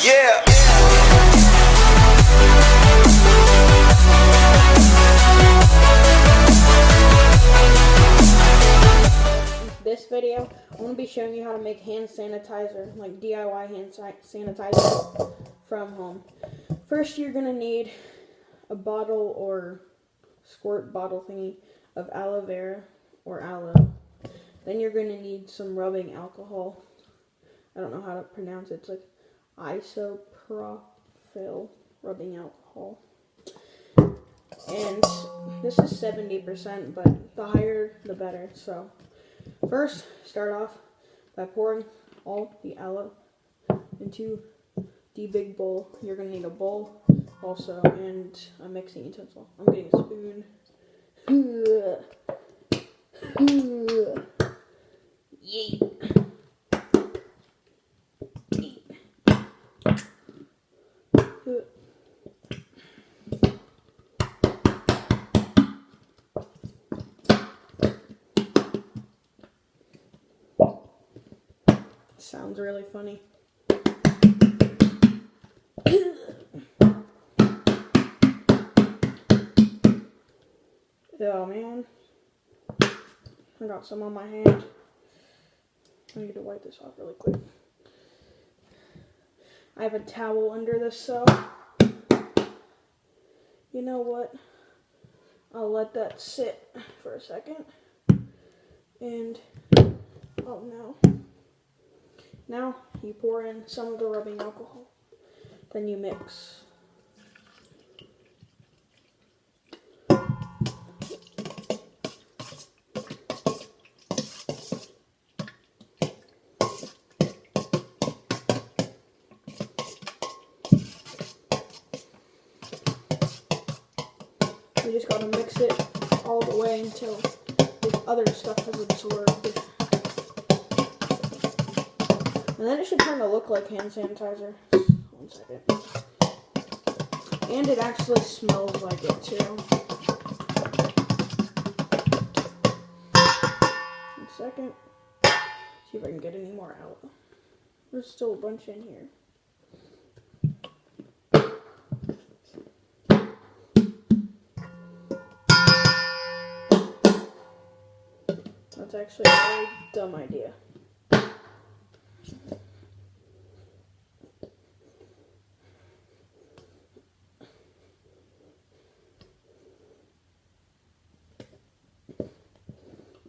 Yeah. This video, I'm going to be showing you how to make hand sanitizer, like DIY hand sanitizer from home. First, you're going to need a bottle or squirt bottle thingy of aloe vera or aloe. Then you're going to need some rubbing alcohol. I don't know how to pronounce it. It's like isopropyl rubbing alcohol. And this is 70%, but the higher the better. So first, start off by pouring all the aloe into the big bowl. You're going to need a bowl also and a mixing utensil. I'm getting a spoon. Yeet. Sounds really funny. Oh man, I got some on my hand. I need to wipe this off really quick. I have a towel under this, so you know what? I'll let that sit for a second. And oh no. Now you pour in some of the rubbing alcohol. Then you mix. You just gotta mix it all the way until the other stuff has absorbed. And then it should kind of look like hand sanitizer. 1 second. And it actually smells like it too. 1 second. See if I can get any more out. There's still a bunch in here. That's actually a very dumb idea.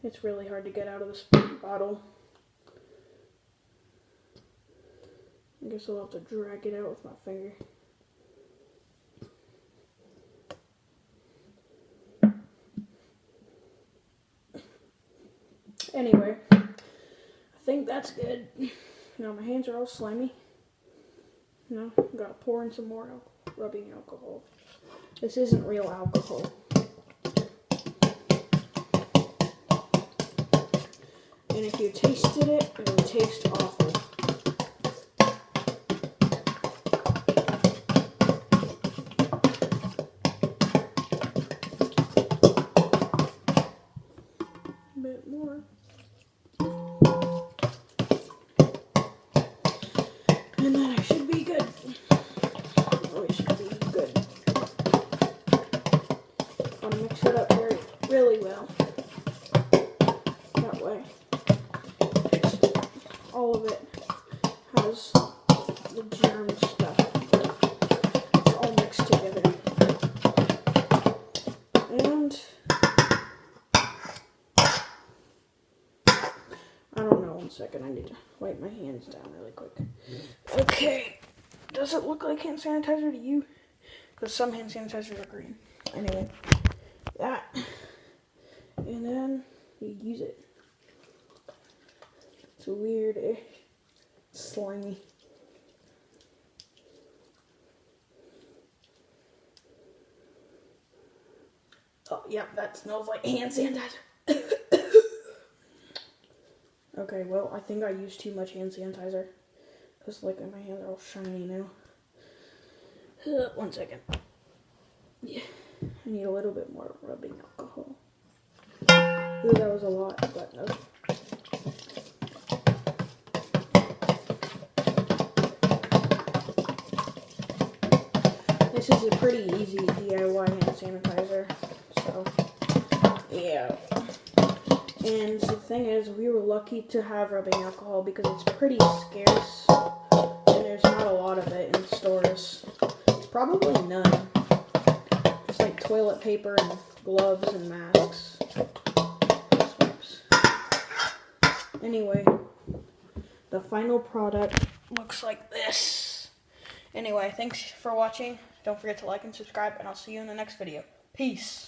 It's really hard to get out of this bottle. I guess I'll have to drag it out with my finger. Anyway, I think that's good. Now my hands are all slimy. Now I've got to pour in some more rubbing alcohol. This isn't real alcohol. And if you tasted it, it would taste awful. A bit more. And then it should be good. Oh, it should be good. I'll mix it up really well. That way. All of it has the germ stuff. It's all mixed together. And I don't know, 1 second, I need to wipe my hands down really quick. Okay, does it look like hand sanitizer to you? Because some hand sanitizers are green. Anyway, that, and then you use it. It's weird, slimy. Oh, yeah, that smells like hand sanitizer. Okay, well, I think I used too much hand sanitizer. Because, like, my hands are all shiny now. 1 second. Yeah, I need a little bit more rubbing alcohol. Ooh, that was a lot, but no. This is a pretty easy DIY hand sanitizer. So, yeah. And the thing is, we were lucky to have rubbing alcohol because it's pretty scarce. And there's not a lot of it in stores. It's probably none. It's like toilet paper and gloves and masks. Swipes. Anyway, the final product looks like this. Anyway, thanks for watching. Don't forget to like and subscribe, and I'll see you in the next video. Peace.